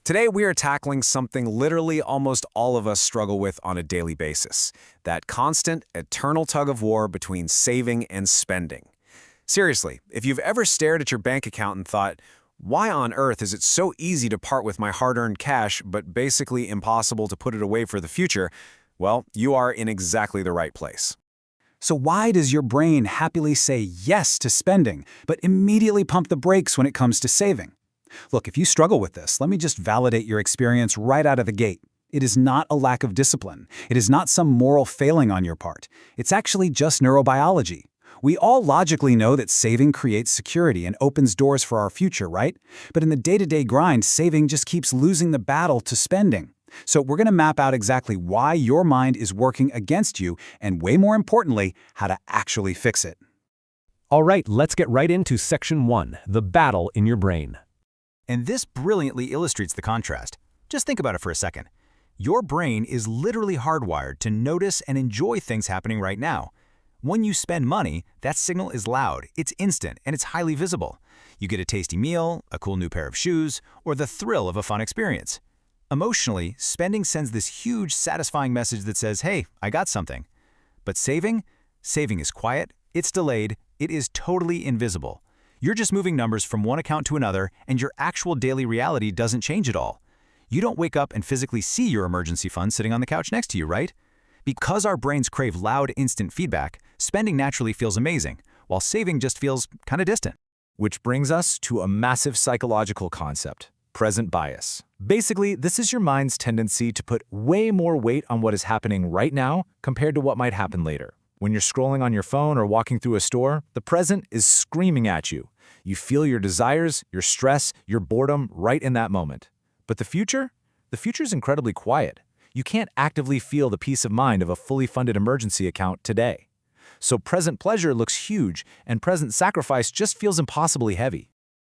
Today, we are tackling something literally almost all of us struggle with on a daily basis, that constant, eternal tug-of-war between saving and spending. Seriously, if you've ever stared at your bank account and thought, why on earth is it so easy to part with my hard-earned cash, but basically impossible to put it away for the future, well, you are in exactly the right place. So why does your brain happily say yes to spending, but immediately pump the brakes when it comes to saving? Look, if you struggle with this, let me just validate your experience right out of the gate. It is not a lack of discipline. It is not some moral failing on your part. It's actually just neurobiology. We all logically know that saving creates security and opens doors for our future, right? But in the day-to-day grind, saving just keeps losing the battle to spending. So we're going to map out exactly why your mind is working against you and, way more importantly, how to actually fix it. All right, let's get right into Section 1, the battle in your brain. And this brilliantly illustrates the contrast. Just think about it for a second. Your brain is literally hardwired to notice and enjoy things happening right now. When you spend money, that signal is loud, it's instant, and it's highly visible. You get a tasty meal, a cool new pair of shoes, or the thrill of a fun experience. Emotionally, spending sends this huge, satisfying message that says, hey, I got something. But saving? Saving is quiet, it's delayed, it is totally invisible. You're just moving numbers from one account to another, and your actual daily reality doesn't change at all. You don't wake up and physically see your emergency fund sitting on the couch next to you, right? Because our brains crave loud, instant feedback, spending naturally feels amazing, while saving just feels kind of distant. Which brings us to a massive psychological concept, present bias. Basically, this is your mind's tendency to put way more weight on what is happening right now compared to what might happen later. When you're scrolling on your phone or walking through a store, the present is screaming at you. You feel your desires, your stress, your boredom right in that moment. But the future? The future's incredibly quiet. You can't actively feel the peace of mind of a fully funded emergency account today. So present pleasure looks huge, and present sacrifice just feels impossibly heavy.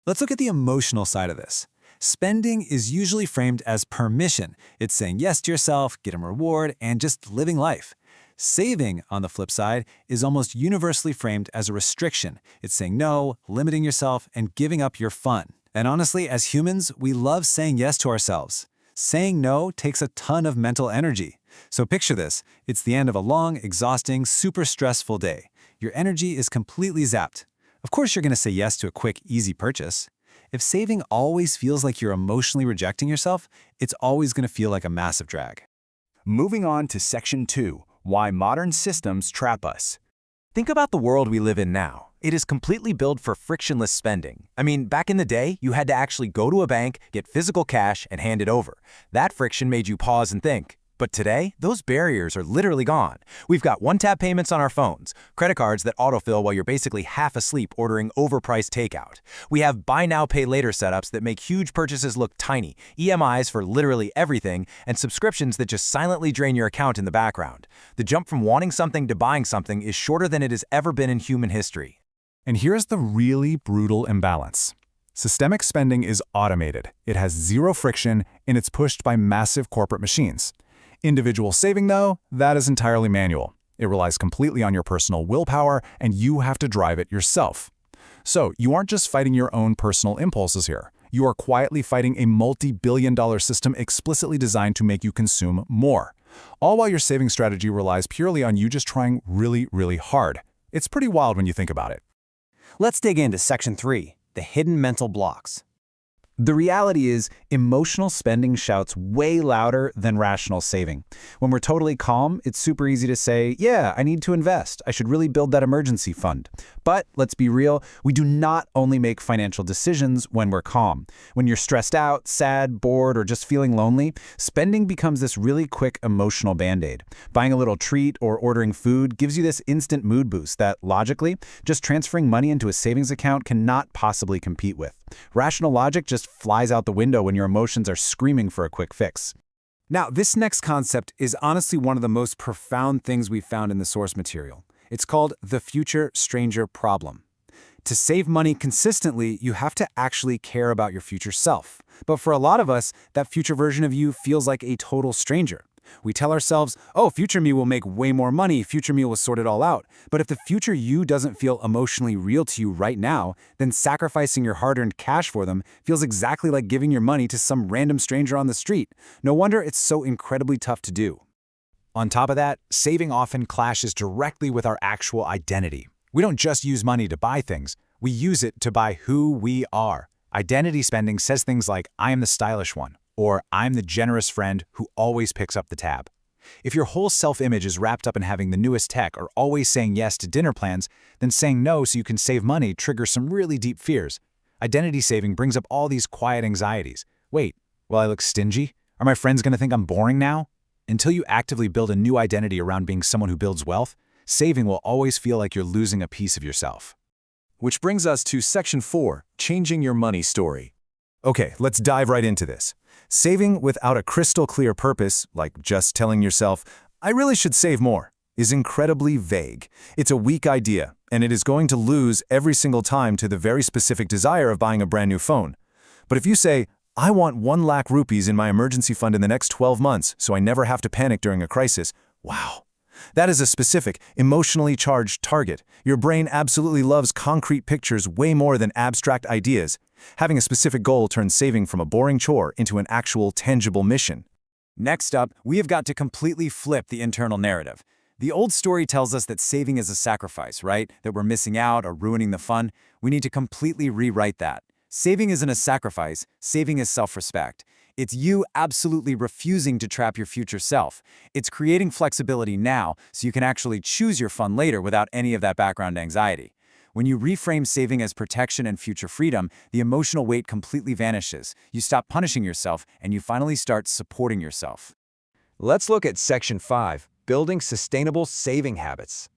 Let's look at the emotional side of this. Spending is usually framed as permission. It's saying yes to yourself, get a reward, and just living life. Saving, on the flip side, is almost universally framed as a restriction. It's saying no, limiting yourself, and giving up your fun. And honestly, as humans, we love saying yes to ourselves. Saying no takes a ton of mental energy. So picture this. It's the end of a long, exhausting, super stressful day. Your energy is completely zapped. Of course, you're going to say yes to a quick, easy purchase. If saving always feels like you're emotionally rejecting yourself, it's always going to feel like a massive drag. Moving on to Section 2. Why modern systems trap us. Think about the world we live in now. It is completely built for frictionless spending. I mean, back in the day, you had to actually go to a bank, get physical cash, and hand it over. That friction made you pause and think. But today, those barriers are literally gone. We've got one-tap payments on our phones, credit cards that autofill while you're basically half asleep ordering overpriced takeout. We have buy now, pay later setups that make huge purchases look tiny, EMIs for literally everything, and subscriptions that just silently drain your account in the background. The jump from wanting something to buying something is shorter than it has ever been in human history. And here's the really brutal imbalance. Systemic spending is automated. It has zero friction, and it's pushed by massive corporate machines. Individual saving, though, that is entirely manual. It relies completely on your personal willpower, and you have to drive it yourself. So you aren't just fighting your own personal impulses here. You are quietly fighting a multi-billion-dollar system explicitly designed to make you consume more. All while your saving strategy relies purely on you just trying really, really hard. It's pretty wild when you think about it. Let's dig into Section 3, the hidden mental blocks. The reality is, emotional spending shouts way louder than rational saving. When we're totally calm, it's super easy to say, yeah, I need to invest. I should really build that emergency fund. But let's be real, we do not only make financial decisions when we're calm. When you're stressed out, sad, bored, or just feeling lonely, spending becomes this really quick emotional band-aid. Buying a little treat or ordering food gives you this instant mood boost that, logically, just transferring money into a savings account cannot possibly compete with. Rational logic just flies out the window when your emotions are screaming for a quick fix. Now, this next concept is honestly one of the most profound things we've found in the source material. It's called the future stranger problem. To save money consistently, you have to actually care about your future self. But for a lot of us, that future version of you feels like a total stranger. We tell ourselves, oh, future me will make way more money, future me will sort it all out. But if the future you doesn't feel emotionally real to you right now, then sacrificing your hard-earned cash for them feels exactly like giving your money to some random stranger on the street. No wonder it's so incredibly tough to do. On top of that, saving often clashes directly with our actual identity. We don't just use money to buy things, we use it to buy who we are. Identity spending says things like, I am the stylish one, or I'm the generous friend who always picks up the tab. If your whole self-image is wrapped up in having the newest tech or always saying yes to dinner plans, then saying no so you can save money triggers some really deep fears. Identity saving brings up all these quiet anxieties. Wait, will I look stingy? Are my friends going to think I'm boring now? Until you actively build a new identity around being someone who builds wealth, saving will always feel like you're losing a piece of yourself. Which brings us to Section 4, Changing Your Money Story. Okay, let's dive right into this. Saving without a crystal clear purpose, like just telling yourself, I really should save more, is incredibly vague. It's a weak idea, and it is going to lose every single time to the very specific desire of buying a brand new phone. But if you say, I want 1 lakh rupees in my emergency fund in the next 12 months so I never have to panic during a crisis, wow. That is a specific, emotionally charged target. Your brain absolutely loves concrete pictures way more than abstract ideas. Having a specific goal turns saving from a boring chore into an actual, tangible mission. Next up, we have got to completely flip the internal narrative. The old story tells us that saving is a sacrifice, right? That we're missing out or ruining the fun. We need to completely rewrite that. Saving isn't a sacrifice, saving is self-respect. It's you absolutely refusing to trap your future self. It's creating flexibility now so you can actually choose your fun later without any of that background anxiety. When you reframe saving as protection and future freedom, the emotional weight completely vanishes. You stop punishing yourself and you finally start supporting yourself. Let's look at Section 5, Building Sustainable Saving Habits.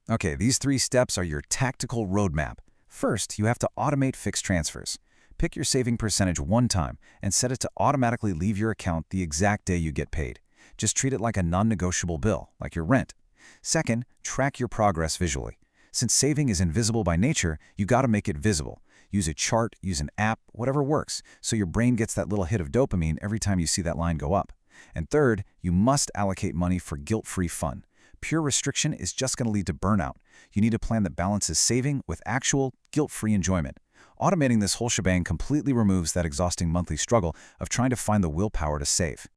Okay, these 3 steps are your tactical roadmap. First, you have to automate fixed transfers. Pick your saving percentage one time and set it to automatically leave your account the exact day you get paid. Just treat it like a non-negotiable bill, like your rent. Second, track your progress visually. Since saving is invisible by nature, you gotta make it visible. Use a chart, use an app, whatever works, so your brain gets that little hit of dopamine every time you see that line go up. And third, you must allocate money for guilt-free fun. Pure restriction is just gonna lead to burnout. You need a plan that balances saving with actual, guilt-free enjoyment. Automating this whole shebang completely removes that exhausting monthly struggle of trying to find the willpower to save.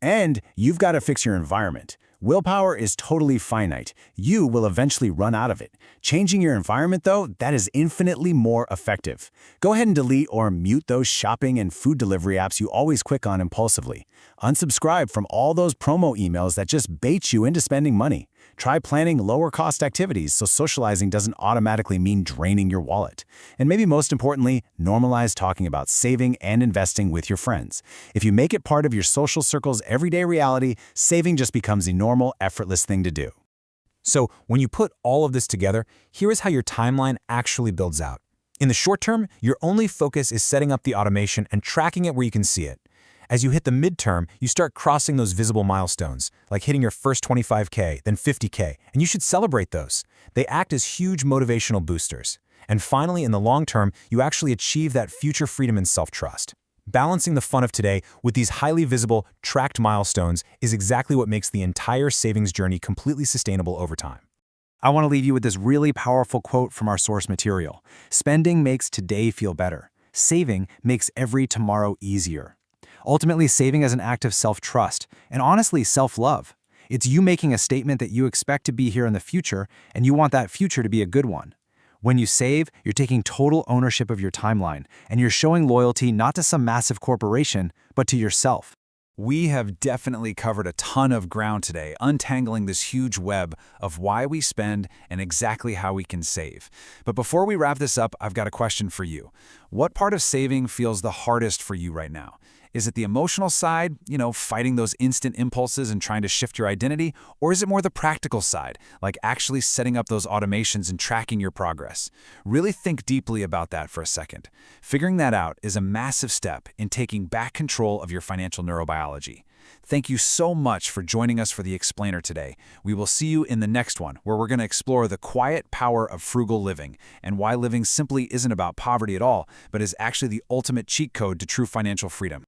And you've got to fix your environment. Willpower is totally finite. You will eventually run out of it. Changing your environment, though, that is infinitely more effective. Go ahead and delete or mute those shopping and food delivery apps you always click on impulsively. Unsubscribe from all those promo emails that just bait you into spending money. Try planning lower-cost activities so socializing doesn't automatically mean draining your wallet. And maybe most importantly, normalize talking about saving and investing with your friends. If you make it part of your social circle's everyday reality, saving just becomes a normal, effortless thing to do. So when you put all of this together, here is how your timeline actually builds out. In the short term, your only focus is setting up the automation and tracking it where you can see it. As you hit the midterm, you start crossing those visible milestones, like hitting your first 25K, then 50K, and you should celebrate those. They act as huge motivational boosters. And finally, in the long term, you actually achieve that future freedom and self-trust. Balancing the fun of today with these highly visible, tracked milestones is exactly what makes the entire savings journey completely sustainable over time. I want to leave you with this really powerful quote from our source material. Spending makes today feel better. Saving makes every tomorrow easier. Ultimately, saving is an act of self-trust and honestly self-love. It's you making a statement that you expect to be here in the future and you want that future to be a good one. When you save, you're taking total ownership of your timeline and you're showing loyalty not to some massive corporation, but to yourself. We have definitely covered a ton of ground today, untangling this huge web of why we spend and exactly how we can save. But before we wrap this up, I've got a question for you. What part of saving feels the hardest for you right now? Is it the emotional side, fighting those instant impulses and trying to shift your identity? Or is it more the practical side, like actually setting up those automations and tracking your progress? Really think deeply about that for a second. Figuring that out is a massive step in taking back control of your financial neurobiology. Thank you so much for joining us for the Explainer today. We will see you in the next one, where we're going to explore the quiet power of frugal living and why living simply isn't about poverty at all, but is actually the ultimate cheat code to true financial freedom.